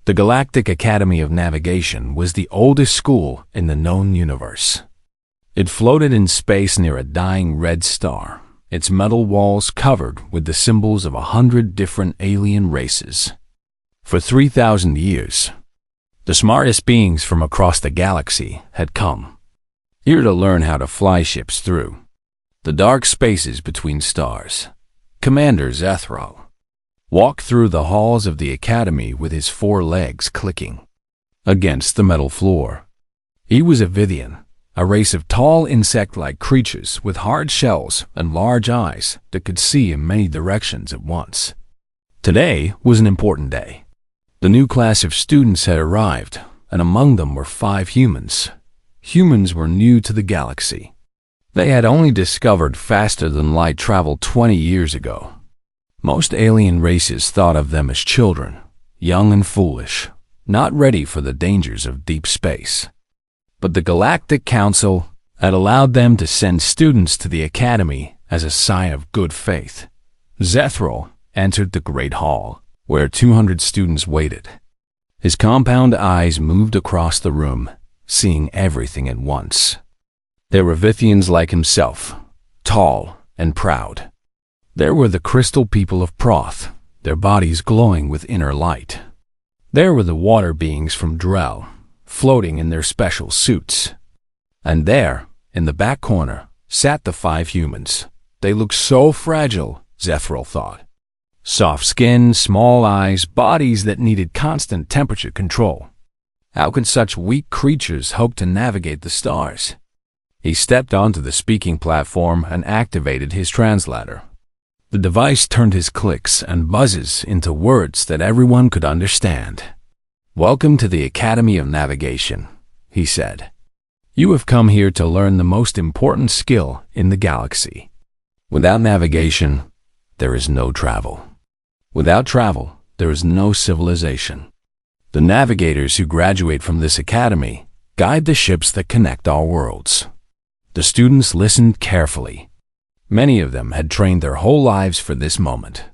The Galactic Academy of Navigation was the oldest school in the known universe. It floated in space near a dying red star, its metal walls covered with the symbols of 100 different alien races. For 3,000 years, the smartest beings from across the galaxy had come, here to learn how to fly ships through the dark spaces between stars. Commander Zethral walked through the halls of the academy with his 4 legs clicking against the metal floor. He was a Vivian, a race of tall insect-like creatures with hard shells and large eyes that could see in many directions at once. Today was an important day. The new class of students had arrived, and among them were 5 humans. Humans were new to the galaxy. They had only discovered faster-than-light travel 20 years ago. Most alien races thought of them as children, young and foolish, not ready for the dangers of deep space. But the Galactic Council had allowed them to send students to the academy as a sign of good faith. Zethral entered the Great Hall, where 200 students waited. His compound eyes moved across the room, seeing everything at once. There were Vithians like himself, tall and proud. There were the crystal people of Proth, their bodies glowing with inner light. There were the water beings from Drell, floating in their special suits. And there, in the back corner, sat the 5 humans. They looked so fragile, Zethral thought. Soft skin, small eyes, bodies that needed constant temperature control. How could such weak creatures hope to navigate the stars? He stepped onto the speaking platform and activated his translator. The device turned his clicks and buzzes into words that everyone could understand. "Welcome to the Academy of Navigation," he said. "You have come here to learn the most important skill in the galaxy. Without navigation, there is no travel. Without travel, there is no civilization. The navigators who graduate from this academy guide the ships that connect our worlds." The students listened carefully. Many of them had trained their whole lives for this moment.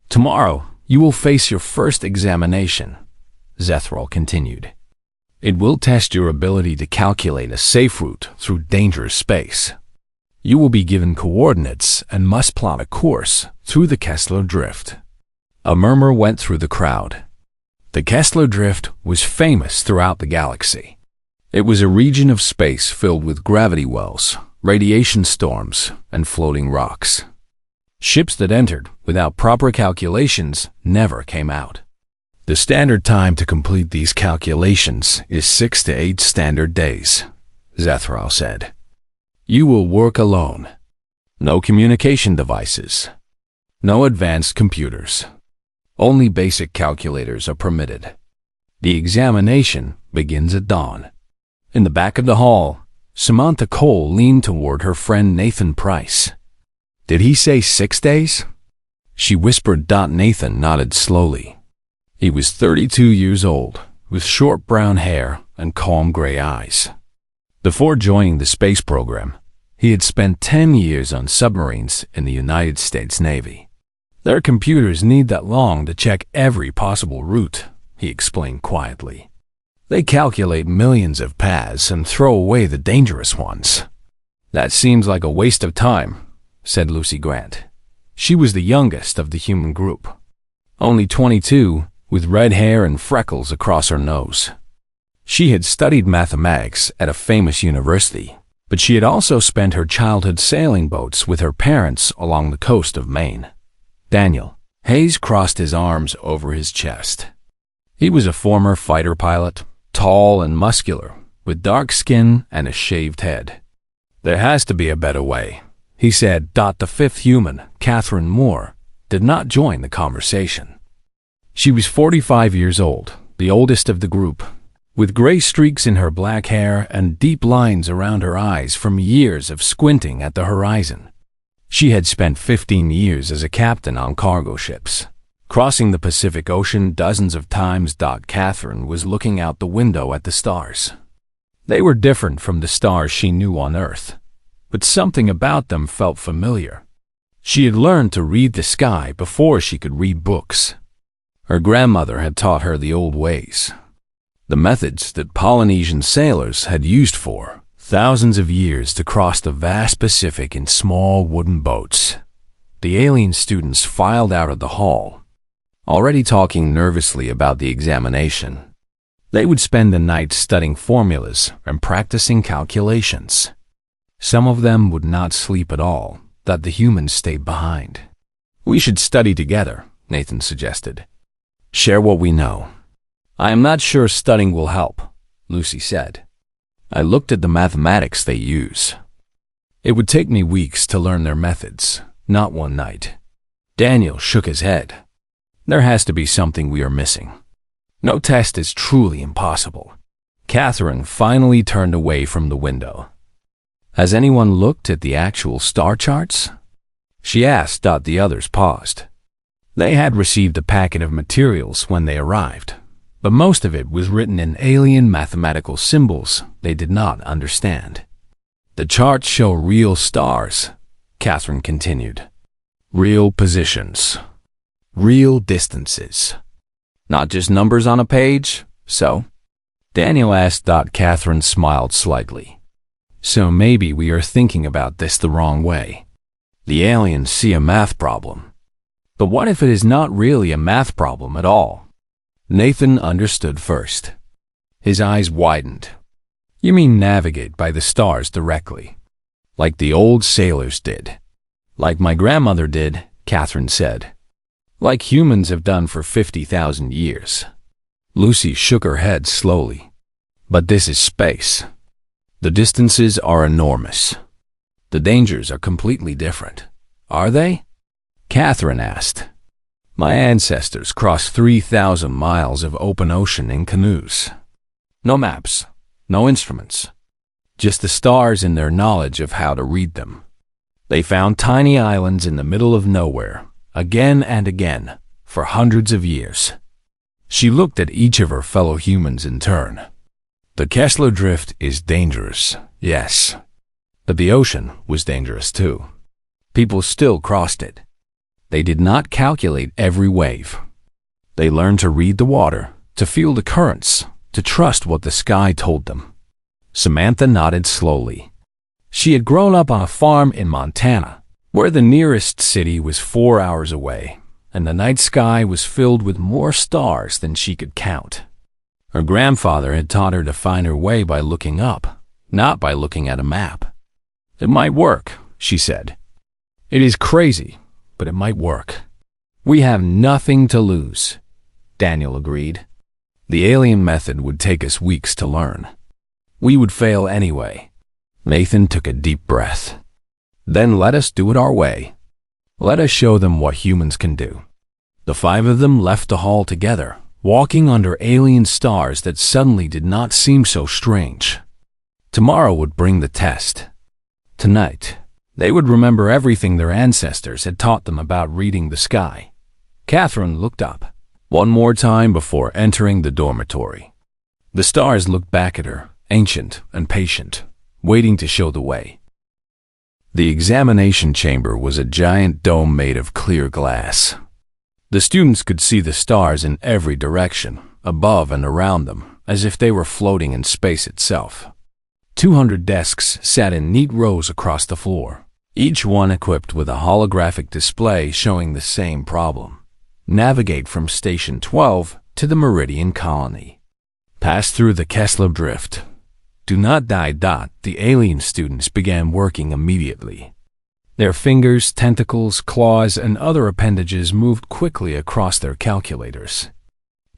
"Tomorrow, you will face your first examination," Zethral continued. "It will test your ability to calculate a safe route through dangerous space. You will be given coordinates and must plot a course through the Kessler Drift." A murmur went through the crowd. The Kessler Drift was famous throughout the galaxy. It was a region of space filled with gravity wells, radiation storms, and floating rocks. Ships that entered without proper calculations never came out. The standard time to complete these calculations is 6 to 8 standard days, Zethral said. You will work alone. No communication devices. No advanced computers. Only basic calculators are permitted. The examination begins at dawn. In the back of the hall, Samantha Cole leaned toward her friend Nathan Price. Did he say 6 days? She whispered. Nathan nodded slowly. He was 32 years old, with short brown hair and calm gray eyes. Before joining the space program, he had spent 10 years on submarines in the United States Navy. Their computers need that long to check every possible route, he explained quietly. They calculate millions of paths and throw away the dangerous ones. That seems like a waste of time, said Lucy Grant. She was the youngest of the human group. Only 22, with red hair and freckles across her nose. She had studied mathematics at a famous university, but she had also spent her childhood sailing boats with her parents along the coast of Maine. Daniel Hayes crossed his arms over his chest. He was a former fighter pilot, tall and muscular, with dark skin and a shaved head. There has to be a better way, he said. The fifth human, Catherine Moore, did not join the conversation. She was 45 years old, the oldest of the group, with gray streaks in her black hair and deep lines around her eyes from years of squinting at the horizon. She had spent 15 years as a captain on cargo ships, crossing the Pacific Ocean dozens of times. Catherine was looking out the window at the stars. They were different from the stars she knew on Earth, but something about them felt familiar. She had learned to read the sky before she could read books. Her grandmother had taught her the old ways, the methods that Polynesian sailors had used for thousands of years to cross the vast Pacific in small wooden boats. The alien students filed out of the hall, already talking nervously about the examination. They would spend the night studying formulas and practicing calculations. Some of them would not sleep at all, that the humans stayed behind. "We should study together," Nathan suggested. "Share what we know." "I am not sure studying will help," Lucy said. "I looked at the mathematics they use. It would take me weeks to learn their methods, not one night." Daniel shook his head. "There has to be something we are missing. No test is truly impossible." Catherine finally turned away from the window. "Has anyone looked at the actual star charts?" she asked. The others paused. They had received a packet of materials when they arrived, but most of it was written in alien mathematical symbols they did not understand. "The charts show real stars," Catherine continued. "Real positions. Real distances. Not just numbers on a page, so?" Daniel asked. Catherine smiled slightly. "So maybe we are thinking about this the wrong way. The aliens see a math problem. But what if it is not really a math problem at all?" Nathan understood first. His eyes widened. "You mean navigate by the stars directly, like the old sailors did?" "Like my grandmother did," Catherine said. "Like humans have done for 50,000 years. Lucy shook her head slowly. "But this is space. The distances are enormous. The dangers are completely different." "Are they?" Catherine asked. "My ancestors crossed 3,000 miles of open ocean in canoes. No maps, no instruments, just the stars and their knowledge of how to read them. They found tiny islands in the middle of nowhere, again and again, for hundreds of years." She looked at each of her fellow humans in turn. "The Kessler Drift is dangerous, yes. But the ocean was dangerous too. People still crossed it. They did not calculate every wave. They learned to read the water, to feel the currents, to trust what the sky told them." Samantha nodded slowly. She had grown up on a farm in Montana, where the nearest city was 4 hours away, and the night sky was filled with more stars than she could count. Her grandfather had taught her to find her way by looking up, not by looking at a map. "It might work," she said. "It is crazy, but it might work." "We have nothing to lose," Daniel agreed. "The alien method would take us weeks to learn. We would fail anyway." Nathan took a deep breath. "Then let us do it our way. Let us show them what humans can do." The 5 of them left the hall together, walking under alien stars that suddenly did not seem so strange. Tomorrow would bring the test. Tonight, they would remember everything their ancestors had taught them about reading the sky. Catherine looked up one more time before entering the dormitory. The stars looked back at her, ancient and patient, waiting to show the way. The examination chamber was a giant dome made of clear glass. The students could see the stars in every direction, above and around them, as if they were floating in space itself. 200 desks sat in neat rows across the floor, each one equipped with a holographic display showing the same problem. Navigate from Station 12 to the Meridian Colony. Pass through the Kessler Drift. Do not die. The alien students began working immediately. Their fingers, tentacles, claws, and other appendages moved quickly across their calculators.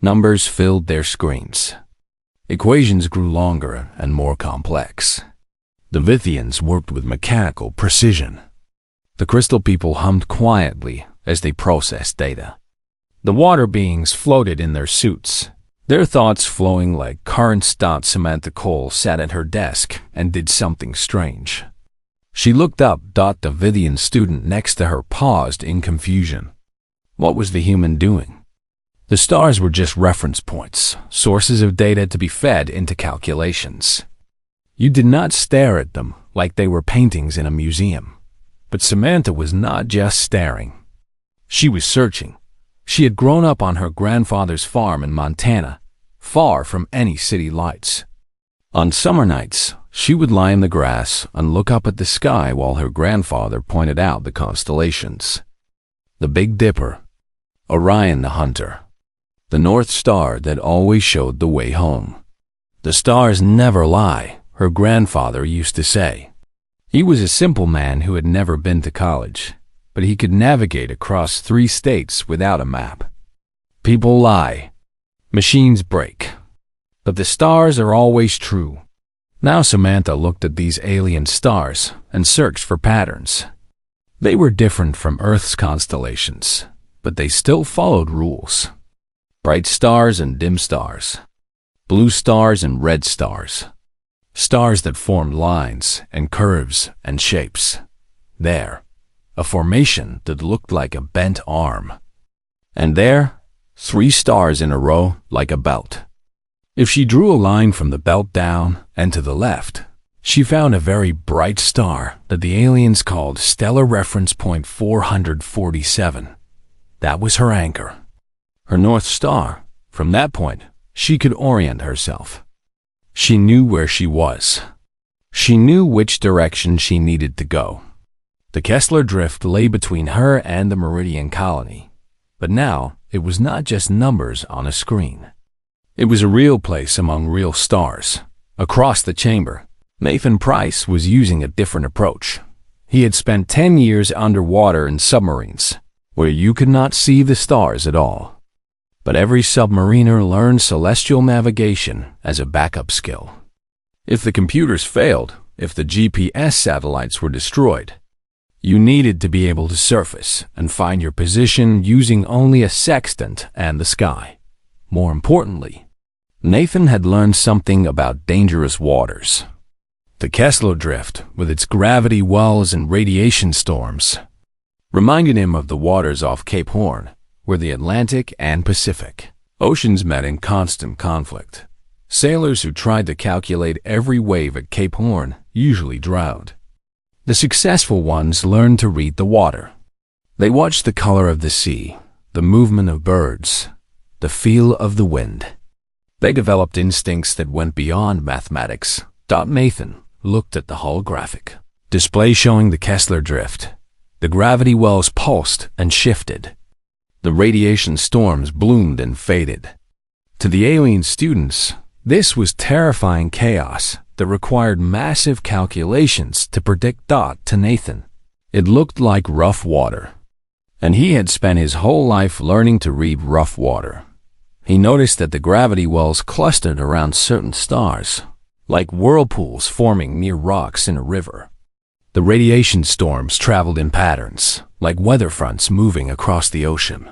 Numbers filled their screens. Equations grew longer and more complex. The Vithians worked with mechanical precision. The crystal people hummed quietly as they processed data. The water beings floated in their suits, their thoughts flowing like currents. Samantha Cole sat at her desk and did something strange. She looked up. The Vithian student next to her paused in confusion. What was the human doing? The stars were just reference points, sources of data to be fed into calculations. You did not stare at them like they were paintings in a museum. But Samantha was not just staring. She was searching, She had grown up on her grandfather's farm in Montana, far from any city lights. On summer nights, she would lie in the grass and look up at the sky while her grandfather pointed out the constellations. The Big Dipper, Orion the Hunter, the North Star that always showed the way home. The stars never lie, her grandfather used to say. He was a simple man who had never been to college, but he could navigate across 3 states without a map. People lie. Machines break. But the stars are always true. Now Samantha looked at these alien stars and searched for patterns. They were different from Earth's constellations, but they still followed rules. Bright stars and dim stars. Blue stars and red stars. Stars that formed lines and curves and shapes. There, a formation that looked like a bent arm. And there, 3 stars in a row like a belt. If she drew a line from the belt down and to the left, she found a very bright star that the aliens called Stellar Reference Point 447. That was her anchor, her North Star. From that point, she could orient herself. She knew where she was. She knew which direction she needed to go. The Kessler Drift lay between her and the Meridian Colony, but now it was not just numbers on a screen. It was a real place among real stars. Across the chamber, Nathan Price was using a different approach. He had spent 10 years underwater in submarines, where you could not see the stars at all. But every submariner learned celestial navigation as a backup skill. If the computers failed, if the GPS satellites were destroyed, you needed to be able to surface and find your position using only a sextant and the sky. More importantly, Nathan had learned something about dangerous waters. The Kessler Drift, with its gravity wells and radiation storms, reminded him of the waters off Cape Horn, where the Atlantic and Pacific oceans met in constant conflict. Sailors who tried to calculate every wave at Cape Horn usually drowned. The successful ones learned to read the water. They watched the color of the sea, the movement of birds, the feel of the wind. They developed instincts that went beyond mathematics. Nathan looked at the holographic display showing the Kessler Drift. The gravity wells pulsed and shifted. The radiation storms bloomed and faded. To the alien students, this was terrifying chaos that required massive calculations to predict. To Nathan, it looked like rough water, and he had spent his whole life learning to read rough water. He noticed that the gravity wells clustered around certain stars, like whirlpools forming near rocks in a river. The radiation storms traveled in patterns, like weather fronts moving across the ocean.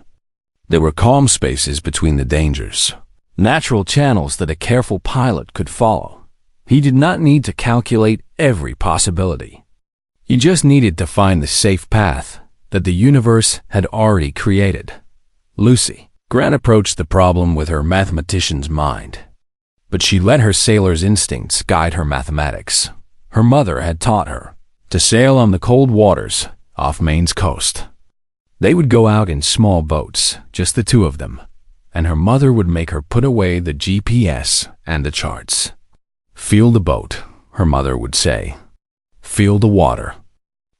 There were calm spaces between the dangers, natural channels that a careful pilot could follow. He did not need to calculate every possibility. He just needed to find the safe path that the universe had already created. Lucy Grant approached the problem with her mathematician's mind, but she let her sailor's instincts guide her mathematics. Her mother had taught her to sail on the cold waters off Maine's coast. They would go out in small boats, just the 2 of them, and her mother would make her put away the GPS and the charts. "Feel the boat," her mother would say. "Feel the water.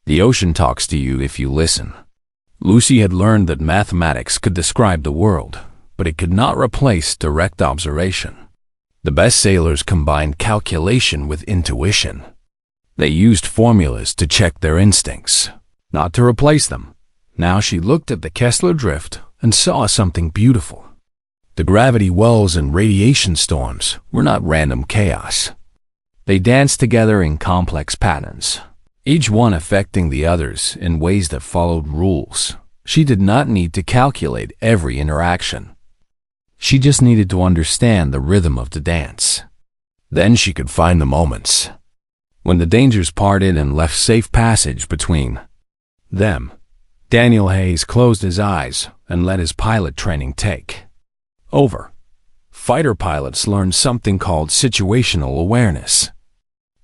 The ocean talks to you if you listen." Lucy had learned that mathematics could describe the world, but it could not replace direct observation. The best sailors combined calculation with intuition. They used formulas to check their instincts, not to replace them. Now she looked at the Kessler Drift and saw something beautiful. The gravity wells and radiation storms were not random chaos. They danced together in complex patterns, each one affecting the others in ways that followed rules. She did not need to calculate every interaction. She just needed to understand the rhythm of the dance. Then she could find the moments when the dangers parted and left safe passage between them. Daniel Hayes closed his eyes and let his pilot training take over. Fighter pilots learned something called situational awareness.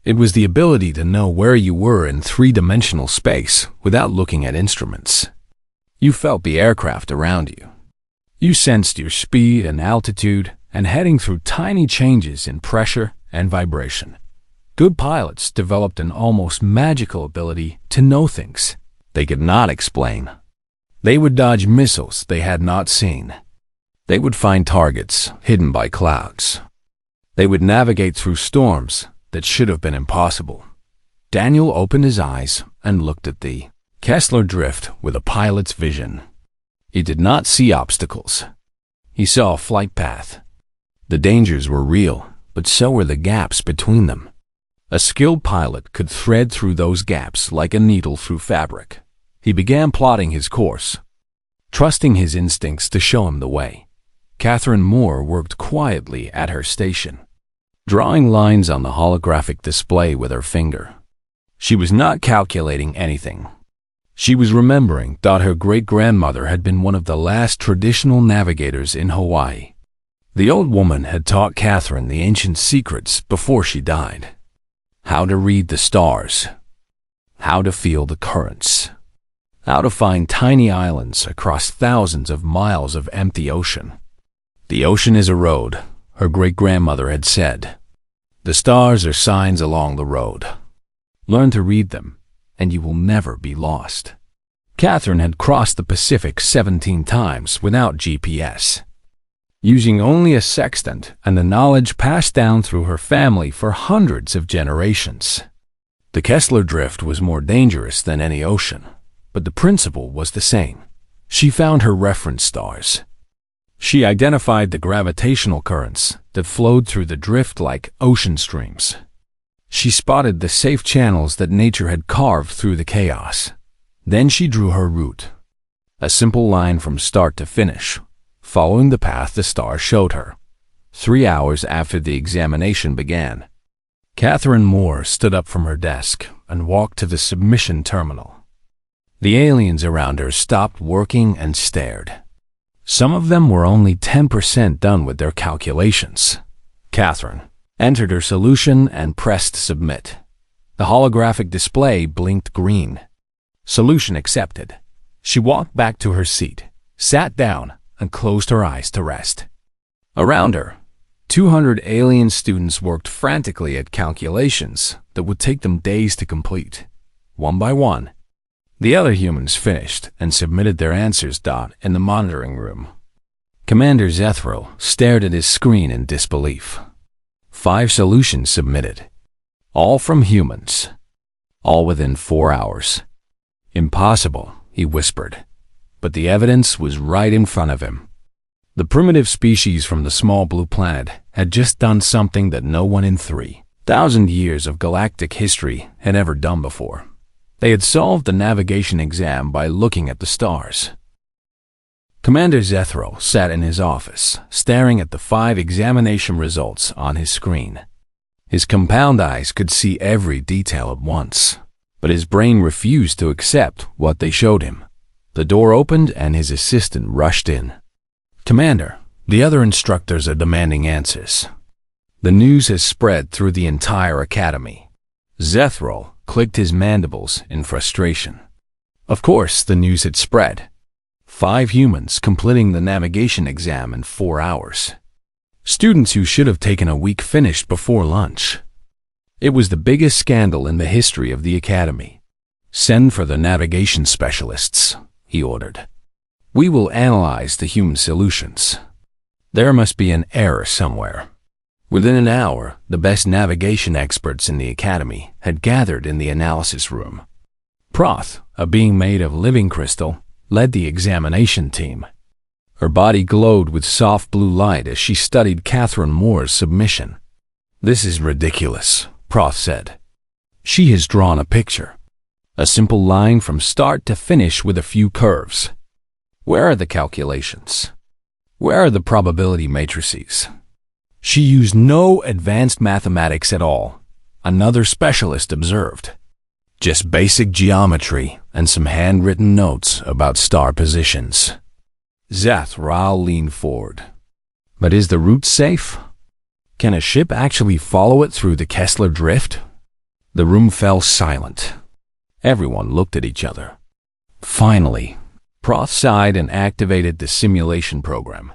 It was the ability to know where you were in 3-dimensional space without looking at instruments. You felt the aircraft around you. You sensed your speed and altitude and heading through tiny changes in pressure and vibration. Good pilots developed an almost magical ability to know things they could not explain. They would dodge missiles they had not seen. They would find targets hidden by clouds. They would navigate through storms that should have been impossible. Daniel opened his eyes and looked at the Kessler drift with a pilot's vision. He did not see obstacles. He saw a flight path. The dangers were real, but so were the gaps between them. A skilled pilot could thread through those gaps like a needle through fabric. He began plotting his course, trusting his instincts to show him the way. Catherine Moore worked quietly at her station, drawing lines on the holographic display with her finger. She was not calculating anything. She was remembering that her great-grandmother had been one of the last traditional navigators in Hawaii. The old woman had taught Catherine the ancient secrets before she died. How to read the stars, how to feel the currents, how to find tiny islands across thousands of miles of empty ocean. The ocean is a road, her great-grandmother had said. The stars are signs along the road. Learn to read them, and you will never be lost. Catherine had crossed the Pacific 17 times without GPS, using only a sextant and the knowledge passed down through her family for hundreds of generations. The Kessler drift was more dangerous than any ocean, but the principle was the same. She found her reference stars. She identified the gravitational currents that flowed through the drift like ocean streams. She spotted the safe channels that nature had carved through the chaos. Then she drew her route, a simple line from start to finish, following the path the star showed her. 3 hours after the examination began, Catherine Moore stood up from her desk and walked to the submission terminal. The aliens around her stopped working and stared. Some of them were only 10% done with their calculations. Catherine entered her solution and pressed submit. The holographic display blinked green. Solution accepted. She walked back to her seat, sat down, and closed her eyes to rest. Around her, 200 alien students worked frantically at calculations that would take them days to complete. One by one, the other humans finished and submitted their answers. In the monitoring room, Commander Zethro stared at his screen in disbelief. 5 solutions submitted, all from humans, all within 4 hours. Impossible, he whispered, but the evidence was right in front of him. The primitive species from the small blue planet had just done something that no one in 3,000 years of galactic history had ever done before. They had solved the navigation exam by looking at the stars. Commander Zethro sat in his office, staring at the 5 examination results on his screen. His compound eyes could see every detail at once, but his brain refused to accept what they showed him. The door opened and his assistant rushed in. Commander, the other instructors are demanding answers. The news has spread through the entire academy. Zethro clicked his mandibles in frustration. Of course, the news had spread. 5 humans completing the navigation exam in 4 hours. Students who should have taken a week finished before lunch. It was the biggest scandal in the history of the academy. Send for the navigation specialists, he ordered. We will analyze the human solutions. There must be an error somewhere. Within an hour, the best navigation experts in the academy had gathered in the analysis room. Proth, a being made of living crystal, led the examination team. Her body glowed with soft blue light as she studied Catherine Moore's submission. This is ridiculous, Proth said. She has drawn a picture. A simple line from start to finish with a few curves. Where are the calculations? Where are the probability matrices? She used no advanced mathematics at all, another specialist observed. Just basic geometry and some handwritten notes about star positions. Zethro leaned forward. But is the route safe? Can a ship actually follow it through the Kessler drift? The room fell silent. Everyone looked at each other. Finally, Proth sighed and activated the simulation program.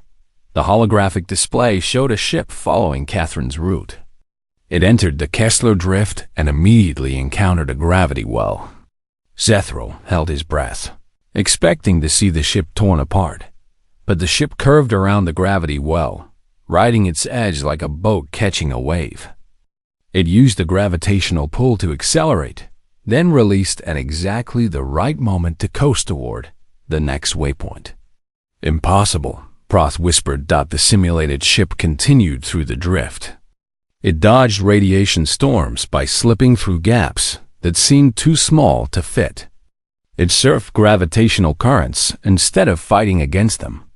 The holographic display showed a ship following Catherine's route. It entered the Kessler Drift and immediately encountered a gravity well. Zethral held his breath, expecting to see the ship torn apart. But the ship curved around the gravity well, riding its edge like a boat catching a wave. It used the gravitational pull to accelerate, then released at exactly the right moment to coast toward the next waypoint. Impossible, Proth whispered. The simulated ship continued through the drift. It dodged radiation storms by slipping through gaps that seemed too small to fit. It surfed gravitational currents instead of fighting against them.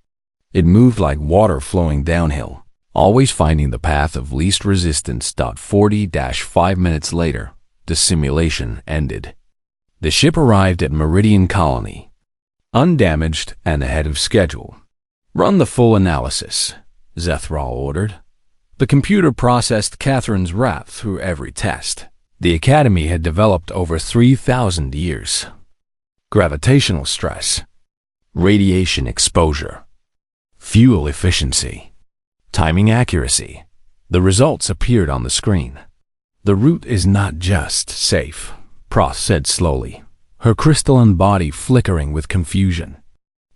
It moved like water flowing downhill, always finding the path of least resistance. 40-5 minutes later, the simulation ended. The ship arrived at Meridian Colony, undamaged and ahead of schedule. Run the full analysis, Zethral ordered. The computer processed Catherine's wrath through every test the Academy had developed over 3,000 years. Gravitational stress, radiation exposure, fuel efficiency, timing accuracy. The results appeared on the screen. The route is not just safe, Proth said slowly, her crystalline body flickering with confusion.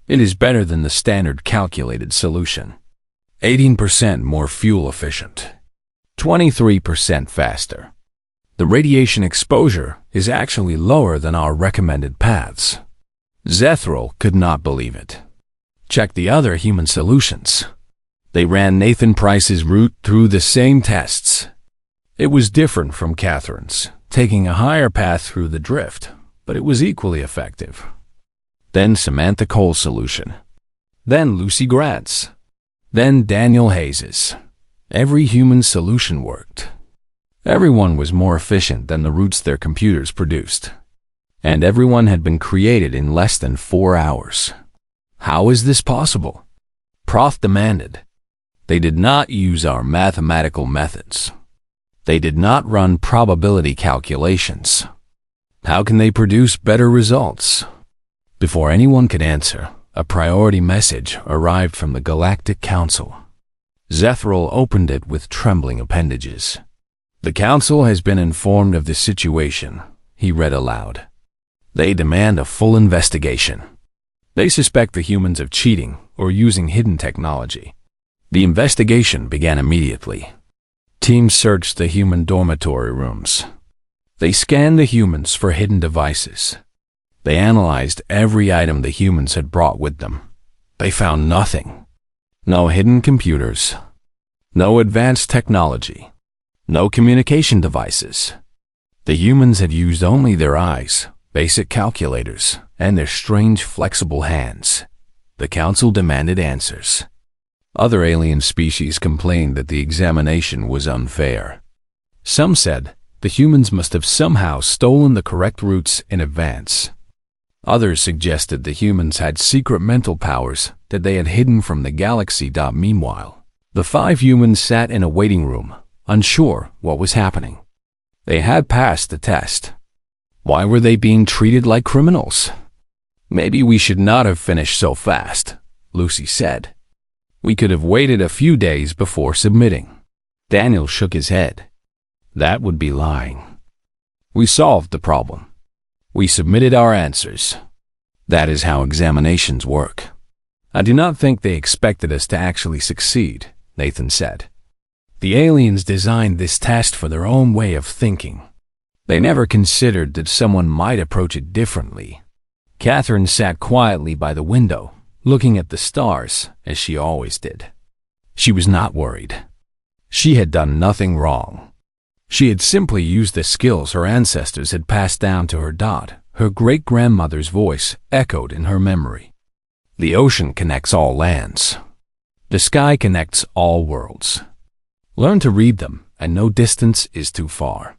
It is better than the standard calculated solution. 18% more fuel efficient, 23% faster. The radiation exposure is actually lower than our recommended paths. Zethral could not believe it. Check the other human solutions. They ran Nathan Price's route through the same tests. It was different from Catherine's, taking a higher path through the drift, but it was equally effective. Then Samantha Cole's solution. Then Lucy Grant's. Then Daniel Hayes's. Every human solution worked. Everyone was more efficient than the routes their computers produced. And everyone had been created in less than 4 hours. How is this possible? Proth demanded. They did not use our mathematical methods. They did not run probability calculations. How can they produce better results? Before anyone could answer, a priority message arrived from the Galactic Council. Zethral opened it with trembling appendages. The Council has been informed of the situation, he read aloud. They demand a full investigation. They suspect the humans of cheating or using hidden technology. The investigation began immediately. Teams searched the human dormitory rooms. They scanned the humans for hidden devices. They analyzed every item the humans had brought with them. They found nothing. No hidden computers. No advanced technology. No communication devices. The humans had used only their eyes, basic calculators, and their strange flexible hands. The Council demanded answers. Other alien species complained that the examination was unfair. Some said the humans must have somehow stolen the correct routes in advance. Others suggested the humans had secret mental powers that they had hidden from the galaxy. Meanwhile, the 5 humans sat in a waiting room, unsure what was happening. They had passed the test. Why were they being treated like criminals? Maybe we should not have finished so fast, Lucy said. We could have waited a few days before submitting. Daniel shook his head. That would be lying. We solved the problem. We submitted our answers. That is how examinations work. I do not think they expected us to actually succeed, Nathan said. The aliens designed this test for their own way of thinking. They never considered that someone might approach it differently. Catherine sat quietly by the window, looking at the stars, as she always did. She was not worried. She had done nothing wrong. She had simply used the skills her ancestors had passed down to her. Her great-grandmother's voice echoed in her memory. The ocean connects all lands. The sky connects all worlds. Learn to read them, and no distance is too far.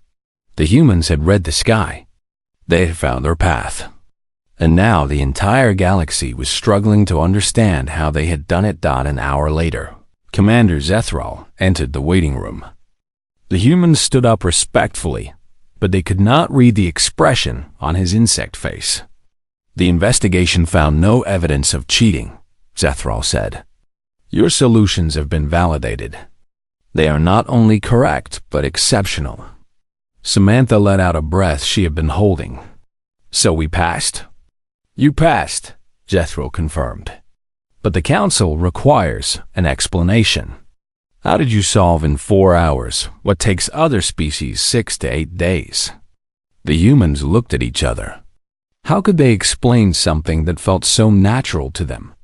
The humans had read the sky. They had found their path. And now the entire galaxy was struggling to understand how they had done it. An hour later, Commander Zethral entered the waiting room. The humans stood up respectfully, but they could not read the expression on his insect face. The investigation found no evidence of cheating, Zethral said. Your solutions have been validated. They are not only correct, but exceptional. Samantha let out a breath she had been holding. So we passed? You passed, Jethro confirmed. But the council requires an explanation. How did you solve in 4 hours what takes other species 6 to 8 days? The humans looked at each other. How could they explain something that felt so natural to them?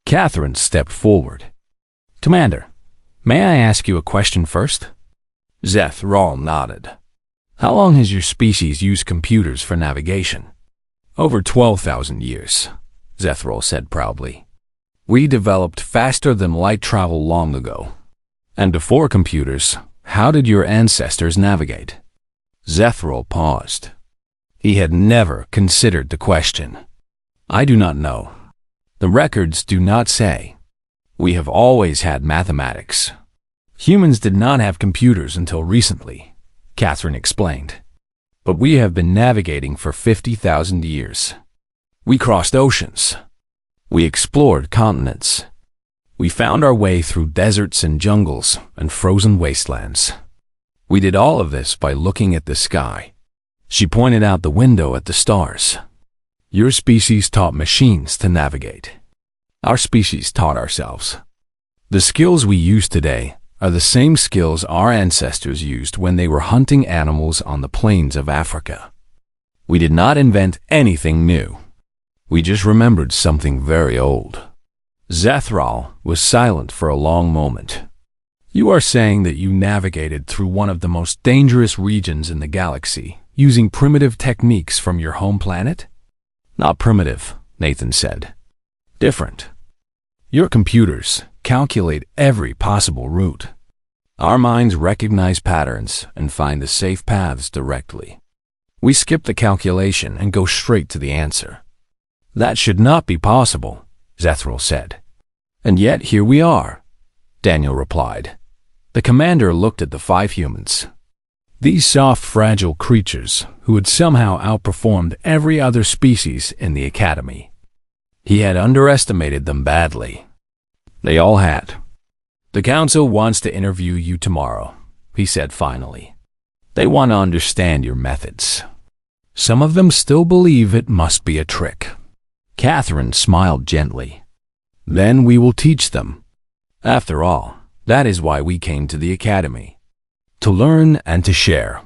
Catherine stepped forward. Commander, may I ask you a question first? Zethral nodded. How long has your species used computers for navigation? Over 12,000 years, Zethral said proudly. We developed faster than light travel long ago. And before computers, how did your ancestors navigate? Zethral paused. He had never considered the question. I do not know. The records do not say. We have always had mathematics. Humans did not have computers until recently, Catherine explained. But we have been navigating for 50,000 years. We crossed oceans. We explored continents. We found our way through deserts and jungles and frozen wastelands. We did all of this by looking at the sky. She pointed out the window at the stars. Your species taught machines to navigate. Our species taught ourselves. The skills we use today are the same skills our ancestors used when they were hunting animals on the plains of Africa. We did not invent anything new. We just remembered something very old. Zethral was silent for a long moment. You are saying that you navigated through one of the most dangerous regions in the galaxy, using primitive techniques from your home planet? Not primitive, Nathan said. Different. Your computers calculate every possible route. Our minds recognize patterns and find the safe paths directly. We skip the calculation and go straight to the answer. That should not be possible, Zethral said. And yet here we are, Daniel replied. The commander looked at the 5 humans. These soft, fragile creatures who had somehow outperformed every other species in the academy. He had underestimated them badly. They all had. The council wants to interview you tomorrow, he said finally. They want to understand your methods. Some of them still believe it must be a trick. Catherine smiled gently. Then we will teach them. After all, that is why we came to the academy. To learn and to share.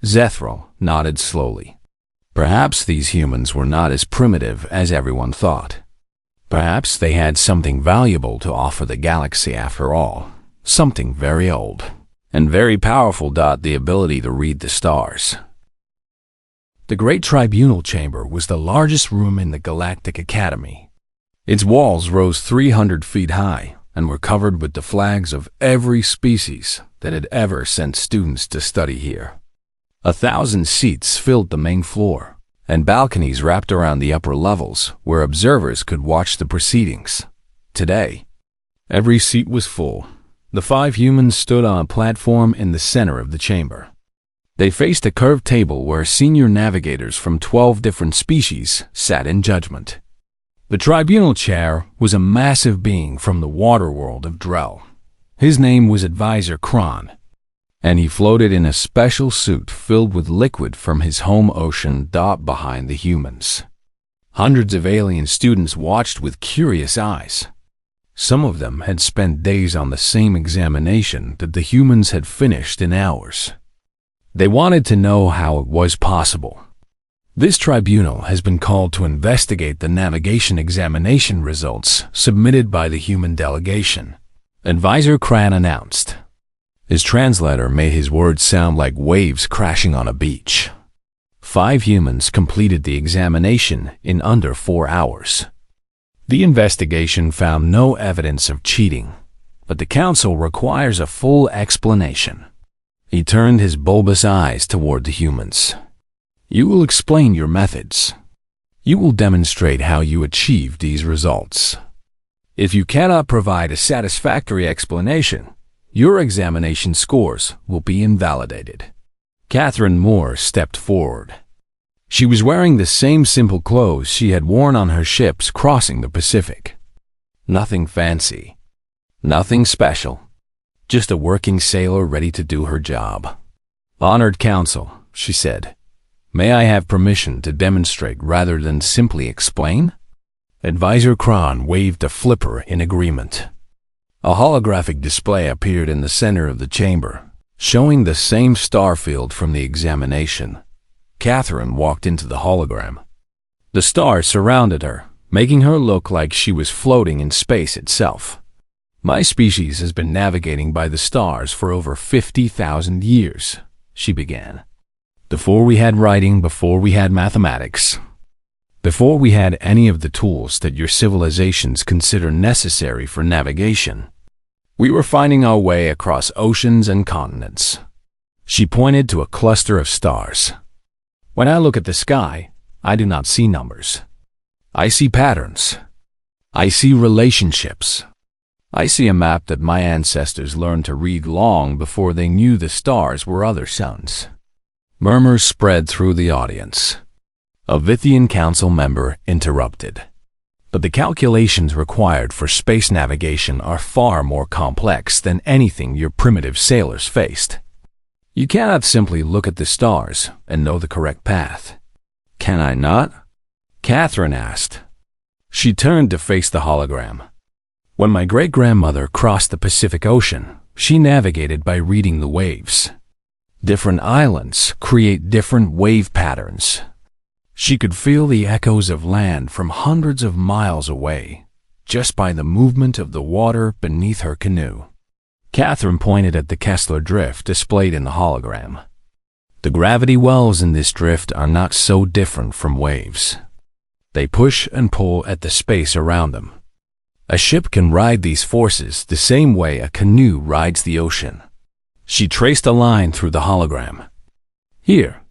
Zethral nodded slowly. Perhaps these humans were not as primitive as everyone thought. Perhaps they had something valuable to offer the galaxy after all. Something very old and very powerful. The ability to read the stars. The Great Tribunal Chamber was the largest room in the Galactic Academy. Its walls rose 300 feet high and were covered with the flags of every species that had ever sent students to study here. 1,000 seats filled the main floor, and balconies wrapped around the upper levels where observers could watch the proceedings. Today, every seat was full. The 5 humans stood on a platform in the center of the chamber. They faced a curved table where senior navigators from 12 different species sat in judgment. The tribunal chair was a massive being from the water world of Drell. His name was Advisor Kron, and he floated in a special suit filled with liquid from his home ocean behind the humans. Hundreds of alien students watched with curious eyes. Some of them had spent days on the same examination that the humans had finished in hours. They wanted to know how it was possible. This tribunal has been called to investigate the navigation examination results submitted by the human delegation, Advisor Kran announced. His translator made his words sound like waves crashing on a beach. 5 humans completed the examination in under 4 hours. The investigation found no evidence of cheating, but the council requires a full explanation. He turned his bulbous eyes toward the humans. You will explain your methods. You will demonstrate how you achieved these results. If you cannot provide a satisfactory explanation, your examination scores will be invalidated. Catherine Moore stepped forward. She was wearing the same simple clothes she had worn on her ships crossing the Pacific. Nothing fancy. Nothing special. Just a working sailor ready to do her job. "Honored Council," she said. "May I have permission to demonstrate rather than simply explain?" Advisor Kron waved a flipper in agreement. A holographic display appeared in the center of the chamber, showing the same star field from the examination. Catherine walked into the hologram. The stars surrounded her, making her look like she was floating in space itself. "My species has been navigating by the stars for over 50,000 years, she began. "Before we had writing, before we had mathematics, before we had any of the tools that your civilizations consider necessary for navigation, we were finding our way across oceans and continents." She pointed to a cluster of stars. "When I look at the sky, I do not see numbers. I see patterns. I see relationships. I see a map that my ancestors learned to read long before they knew the stars were other suns." Murmurs spread through the audience. A Vithian council member interrupted. "But the calculations required for space navigation are far more complex than anything your primitive sailors faced. You cannot simply look at the stars and know the correct path." "Can I not?" Catherine asked. She turned to face the hologram. "When my great-grandmother crossed the Pacific Ocean, she navigated by reading the waves. Different islands create different wave patterns. She could feel the echoes of land from hundreds of miles away, just by the movement of the water beneath her canoe." Catherine pointed at the Kessler drift displayed in the hologram. "The gravity wells in this drift are not so different from waves. They push and pull at the space around them. A ship can ride these forces the same way a canoe rides the ocean." She traced a line through the hologram. "Here,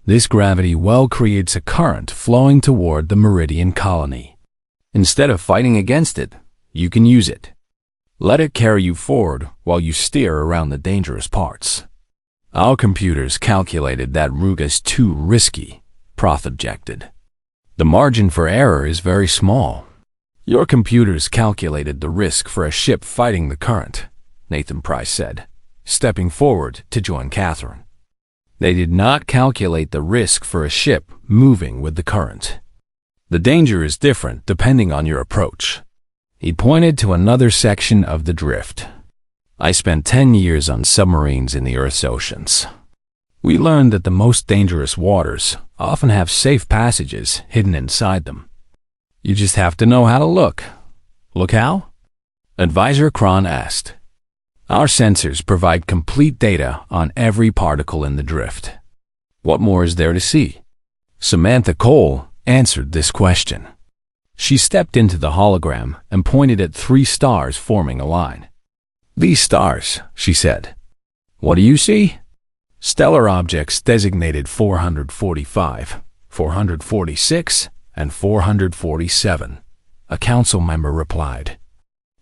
this gravity well creates a current flowing toward the Meridian colony. Instead of fighting against it, you can use it. Let it carry you forward while you steer around the dangerous parts." "Our computers calculated that route as too risky," Proth objected. "The margin for error is very small." "Your computers calculated the risk for a ship fighting the current," Nathan Price said, stepping forward to join Catherine. "They did not calculate the risk for a ship moving with the current. The danger is different depending on your approach." He pointed to another section of the drift. "I spent 10 years on submarines in the Earth's oceans. We learned that the most dangerous waters often have safe passages hidden inside them. You just have to know how to look." "Look how?" Advisor Kron asked. "Our sensors provide complete data on every particle in the drift. What more is there to see?" Samantha Cole answered this question. She stepped into the hologram and pointed at 3 stars forming a line. "These stars," she said. "What do you see?" "Stellar objects designated 445, 446, and 447, a council member replied.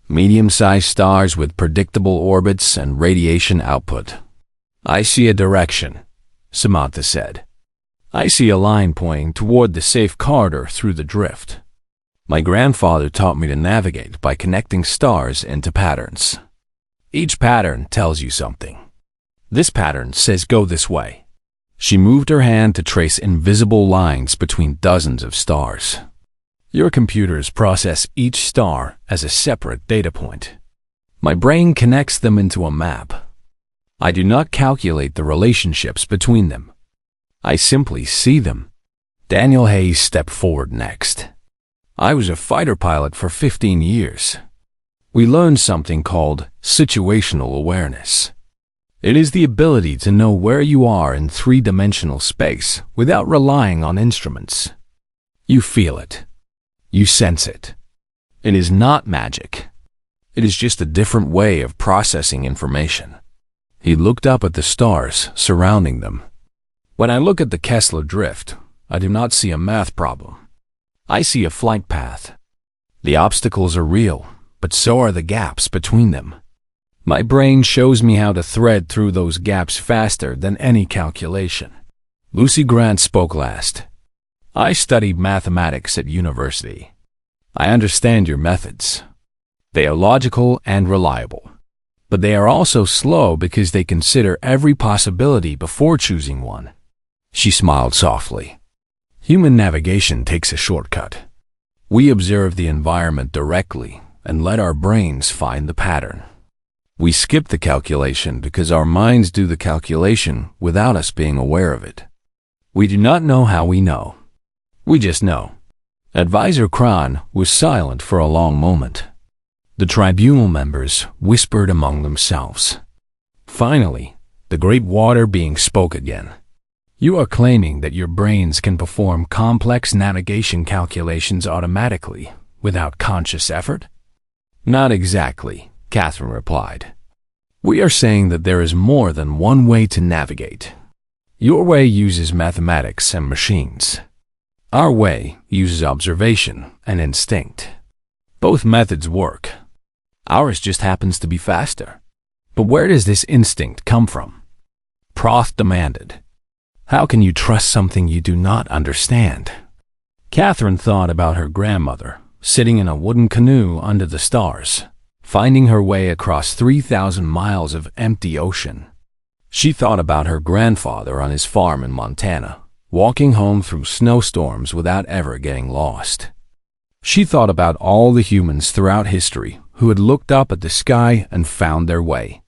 "Medium-sized stars with predictable orbits and radiation output." "I see a direction," Samantha said. "I see a line pointing toward the safe corridor through the drift. My grandfather taught me to navigate by connecting stars into patterns. Each pattern tells you something. This pattern says go this way." She moved her hand to trace invisible lines between dozens of stars. "Your computers process each star as a separate data point. My brain connects them into a map. I do not calculate the relationships between them. I simply see them." Daniel Hayes stepped forward next. "I was a fighter pilot for 15 years. We learned something called situational awareness. It is the ability to know where you are in 3-dimensional space without relying on instruments. You feel it. You sense it. It is not magic. It is just a different way of processing information." He looked up at the stars surrounding them. "When I look at the Kessler drift, I do not see a math problem. I see a flight path. The obstacles are real, but so are the gaps between them. My brain shows me how to thread through those gaps faster than any calculation." Lucy Grant spoke last. I studied mathematics at university. I understand your methods. They are logical and reliable. But they are also slow because they consider every possibility before choosing one. She smiled softly. Human navigation takes a shortcut. We observe the environment directly and let our brains find the pattern. We skip the calculation because our minds do the calculation without us being aware of it. We do not know how we know. We just know. Advisor Kron was silent for a long moment. The tribunal members whispered among themselves. Finally, the great water being spoke again. You are claiming that your brains can perform complex navigation calculations automatically, without conscious effort? Not exactly, Catherine replied. We are saying that there is more than one way to navigate. Your way uses mathematics and machines. Our way uses observation and instinct. Both methods work. Ours just happens to be faster. But where does this instinct come from? Proth demanded. How can you trust something you do not understand? Catherine thought about her grandmother, sitting in a wooden canoe under the stars, finding her way across 3,000 miles of empty ocean. She thought about her grandfather on his farm in Montana, walking home through snowstorms without ever getting lost. She thought about all the humans throughout history who had looked up at the sky and found their way.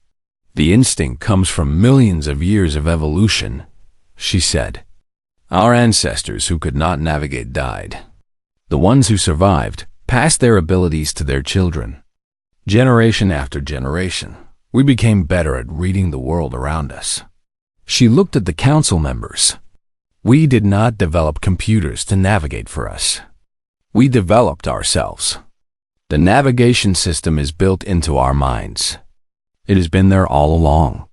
The instinct comes from millions of years of evolution, she said. Our ancestors who could not navigate died. The ones who survived passed their abilities to their children. Generation after generation, we became better at reading the world around us. She looked at the council members. We did not develop computers to navigate for us. We developed ourselves. The navigation system is built into our minds. It has been there all along.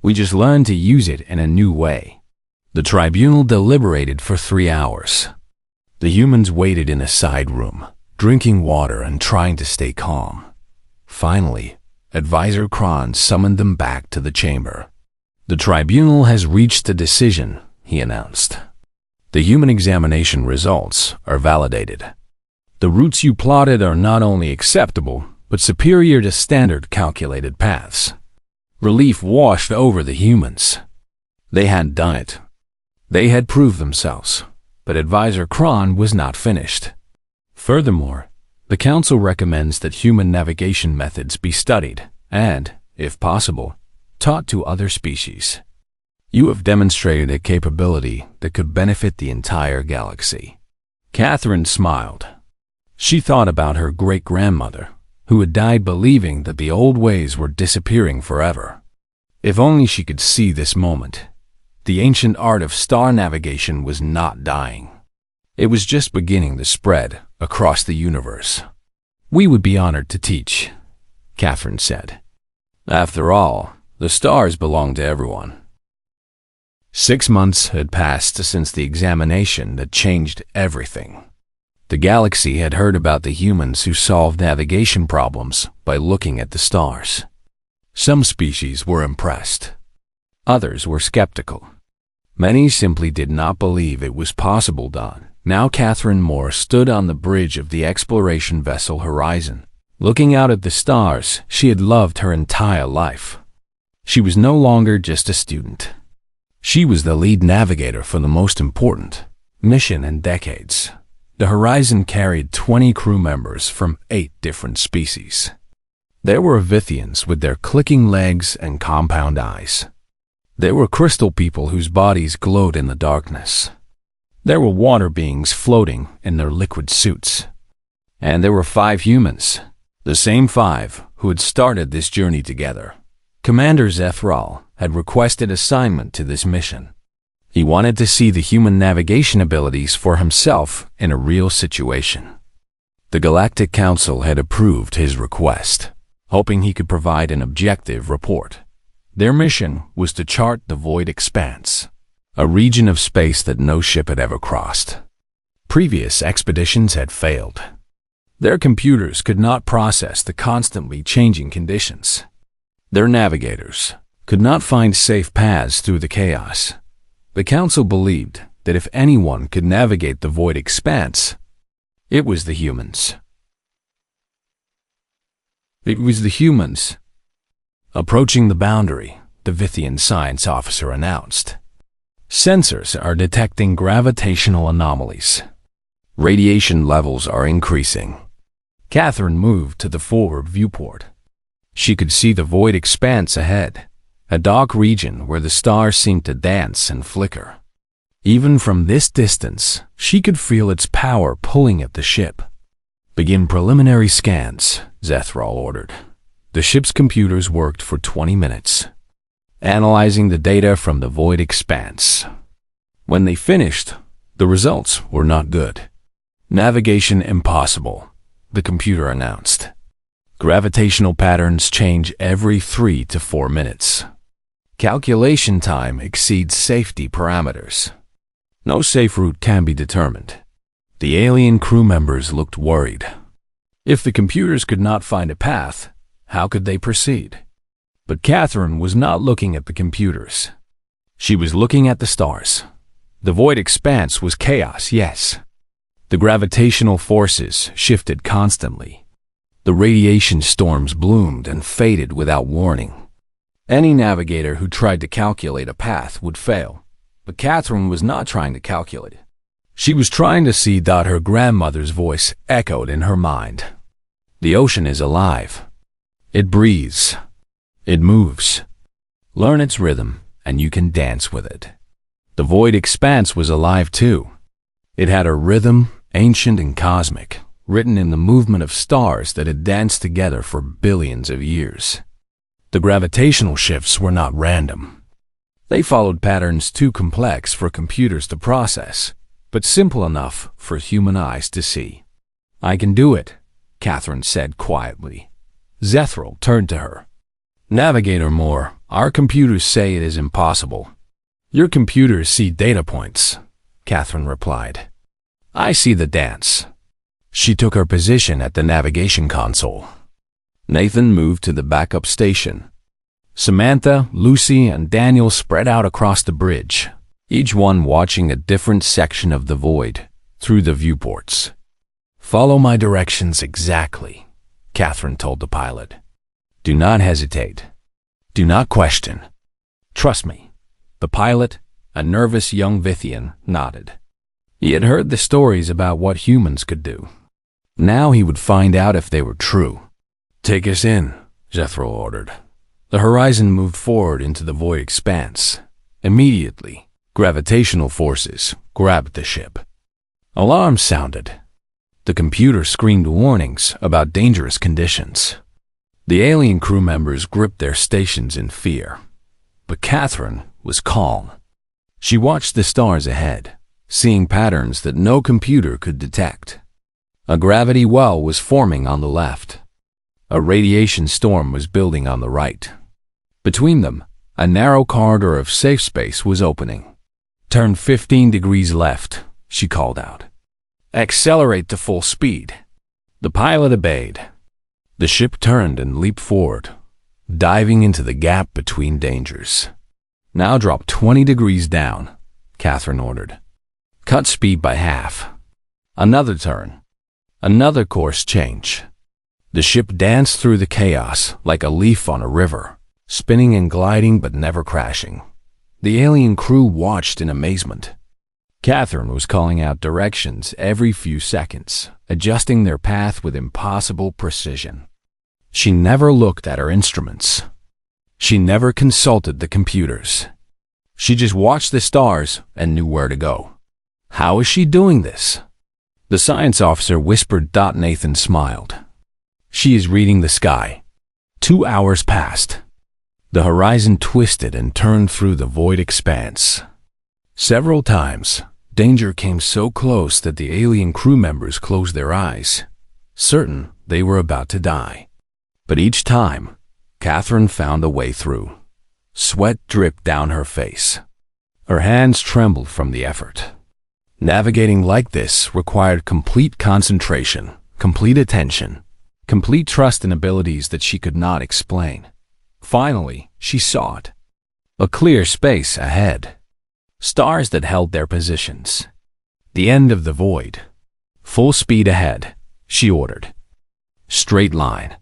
We just learned to use it in a new way. The tribunal deliberated for 3 hours. The humans waited in a side room, drinking water and trying to stay calm. Finally, Advisor Kron summoned them back to the chamber. The tribunal has reached a decision, he announced. The human examination results are validated. The routes you plotted are not only acceptable, but superior to standard calculated paths. Relief washed over the humans. They had done it. They had proved themselves, but Advisor Kron was not finished. Furthermore, the Council recommends that human navigation methods be studied and, if possible, taught to other species. You have demonstrated a capability that could benefit the entire galaxy. Catherine smiled. She thought about her great-grandmother, who had died believing that the old ways were disappearing forever. If only she could see this moment. The ancient art of star navigation was not dying. It was just beginning to spread across the universe. We would be honored to teach, Catherine said. After all, the stars belong to everyone. 6 months had passed since the examination that changed everything. The galaxy had heard about the humans who solved navigation problems by looking at the stars. Some species were impressed. Others were skeptical. Many simply did not believe it was possible done. Now Catherine Moore stood on the bridge of the exploration vessel Horizon, looking out at the stars she had loved her entire life. She was no longer just a student. She was the lead navigator for the most important mission in decades. The Horizon carried 20 crew members from 8 different species. There were Vithians with their clicking legs and compound eyes. There were crystal people whose bodies glowed in the darkness. There were water beings floating in their liquid suits. And there were 5 humans, the same 5 who had started this journey together. Commander Zethral had requested assignment to this mission. He wanted to see the human navigation abilities for himself in a real situation. The Galactic Council had approved his request, hoping he could provide an objective report. Their mission was to chart the void expanse, a region of space that no ship had ever crossed. Previous expeditions had failed. Their computers could not process the constantly changing conditions. Their navigators could not find safe paths through the chaos. The Council believed that if anyone could navigate the void expanse, it was the humans. It was the humans. Approaching the boundary, the Vithian science officer announced. Sensors are detecting gravitational anomalies. Radiation levels are increasing. Catherine moved to the forward viewport. She could see the void expanse ahead, a dark region where the stars seemed to dance and flicker. Even from this distance, she could feel its power pulling at the ship. Begin preliminary scans, Zethral ordered. The ship's computers worked for 20 minutes, analyzing the data from the void expanse. When they finished, the results were not good. Navigation impossible, the computer announced. Gravitational patterns change every 3 to 4 minutes. Calculation time exceeds safety parameters. No safe route can be determined. The alien crew members looked worried. If the computers could not find a path, how could they proceed? But Catherine was not looking at the computers. She was looking at the stars. The void expanse was chaos, yes. The gravitational forces shifted constantly. The radiation storms bloomed and faded without warning. Any navigator who tried to calculate a path would fail, but Catherine was not trying to calculate. She was trying to see that her grandmother's voice echoed in her mind. The ocean is alive. It breathes. It moves. Learn its rhythm, and you can dance with it. The void expanse was alive too. It had a rhythm, ancient and cosmic, written in the movement of stars that had danced together for billions of years. The gravitational shifts were not random. They followed patterns too complex for computers to process, but simple enough for human eyes to see. "I can do it," Catherine said quietly. Zethral turned to her. "Navigator Moore, our computers say it is impossible." "Your computers see data points," Catherine replied. "I see the dance." She took her position at the navigation console. Nathan moved to the backup station. Samantha, Lucy, and Daniel spread out across the bridge, each one watching a different section of the void through the viewports. "Follow my directions exactly," Catherine told the pilot. "Do not hesitate. Do not question. Trust me." The pilot, a nervous young Vithian, nodded. He had heard the stories about what humans could do. Now he would find out if they were true. "Take us in," Zethral ordered. The horizon moved forward into the void expanse. Immediately, gravitational forces grabbed the ship. Alarms sounded. The computer screamed warnings about dangerous conditions. The alien crew members gripped their stations in fear. But Catherine was calm. She watched the stars ahead, seeing patterns that no computer could detect. A gravity well was forming on the left. A radiation storm was building on the right. Between them, a narrow corridor of safe space was opening. "Turn 15 degrees left," she called out. "Accelerate to full speed." The pilot obeyed. The ship turned and leaped forward, diving into the gap between dangers. "Now drop 20 degrees down," Catherine ordered. "Cut speed by half." Another turn. Another course change. The ship danced through the chaos like a leaf on a river, spinning and gliding but never crashing. The alien crew watched in amazement. Catherine was calling out directions every few seconds, adjusting their path with impossible precision. She never looked at her instruments. She never consulted the computers. She just watched the stars and knew where to go. How is she doing this? The science officer whispered. Nathan smiled. "She is reading the sky." 2 hours passed. The horizon twisted and turned through the void expanse. Several times, danger came so close that the alien crew members closed their eyes, certain they were about to die. But each time, Catherine found a way through. Sweat dripped down her face. Her hands trembled from the effort. Navigating like this required complete concentration, complete attention, complete trust in abilities that she could not explain. Finally, she saw it. A clear space ahead. stars that held their positions. The end of the void. Full speed ahead, she ordered. Straight line.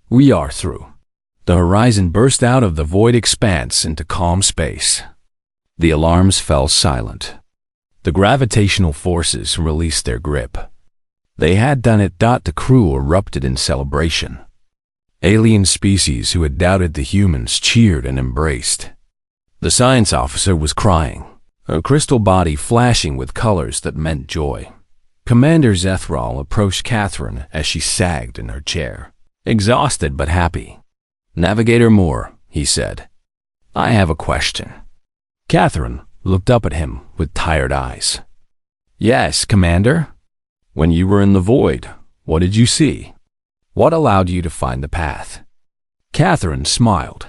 We are through. The horizon burst out of the void expanse into calm space. The alarms fell silent. The gravitational forces released their grip. They had done it. The crew erupted in celebration. Alien species who had doubted the humans cheered and embraced. The science officer was crying, her crystal body flashing with colors that meant joy. Commander Zethral approached Catherine as she sagged in her chair, exhausted but happy. "Navigator Moore," he said, "I have a question." Catherine looked up at him with tired eyes. "Yes, Commander? When you were in the void, what did you see? What allowed you to find the path?" Catherine smiled.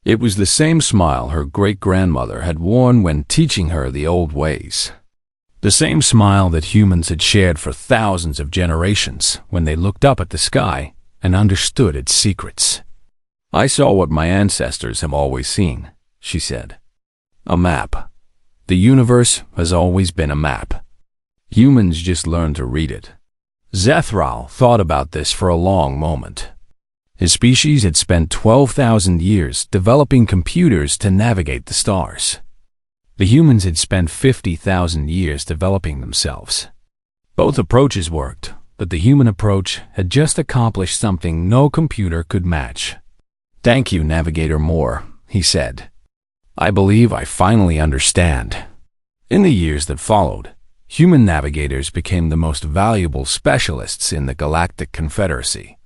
It was the same smile her great-grandmother had worn when teaching her the old ways. The same smile that humans had shared for thousands of generations when they looked up at the sky and understood its secrets. "I saw what my ancestors have always seen," she said. "A map. The universe has always been a map. Humans just learned to read it." Zethral thought about this for a long moment. His species had spent 12,000 years developing computers to navigate the stars. The humans had spent 50,000 years developing themselves. Both approaches worked, but the human approach had just accomplished something no computer could match. "Thank you, Navigator Moore," he said. "I believe I finally understand." In the years that followed, human navigators became the most valuable specialists in the Galactic Confederacy.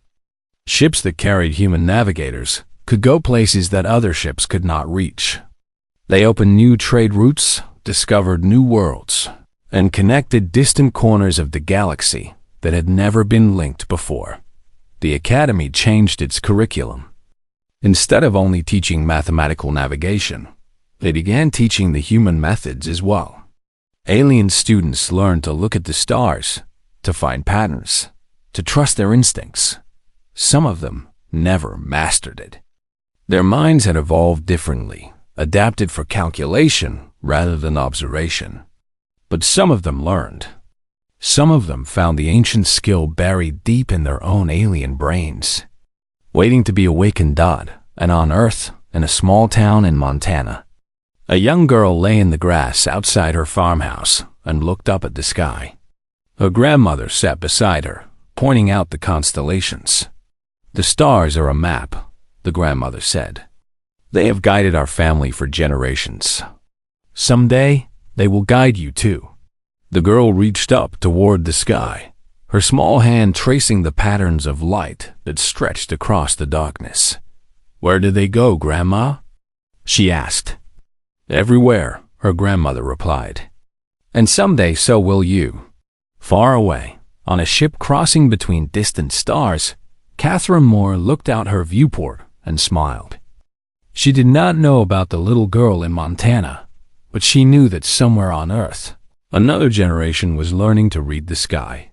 Ships that carried human navigators could go places that other ships could not reach. They opened new trade routes, discovered new worlds, and connected distant corners of the galaxy that had never been linked before. The Academy changed its curriculum. Instead of only teaching mathematical navigation, they began teaching the human methods as well. Alien students learned to look at the stars, to find patterns, to trust their instincts. Some of them never mastered it. Their minds had evolved differently, adapted for calculation rather than observation. But some of them learned. Some of them found the ancient skill buried deep in their own alien brains, waiting to be awakened. And on Earth, in a small town in Montana, a young girl lay in the grass outside her farmhouse and looked up at the sky. Her grandmother sat beside her, pointing out the constellations. "The stars are a map," the grandmother said. "They have guided our family for generations. Someday, they will guide you too." The girl reached up toward the sky, her small hand tracing the patterns of light that stretched across the darkness. "Where did they go, Grandma?" she asked. "Everywhere," her grandmother replied. "And someday so will you." Far away, on a ship crossing between distant stars, Catherine Moore looked out her viewport and smiled. She did not know about the little girl in Montana, but she knew that somewhere on Earth, another generation was learning to read the sky.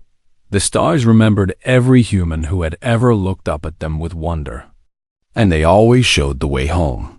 The stars remembered every human who had ever looked up at them with wonder, and they always showed the way home.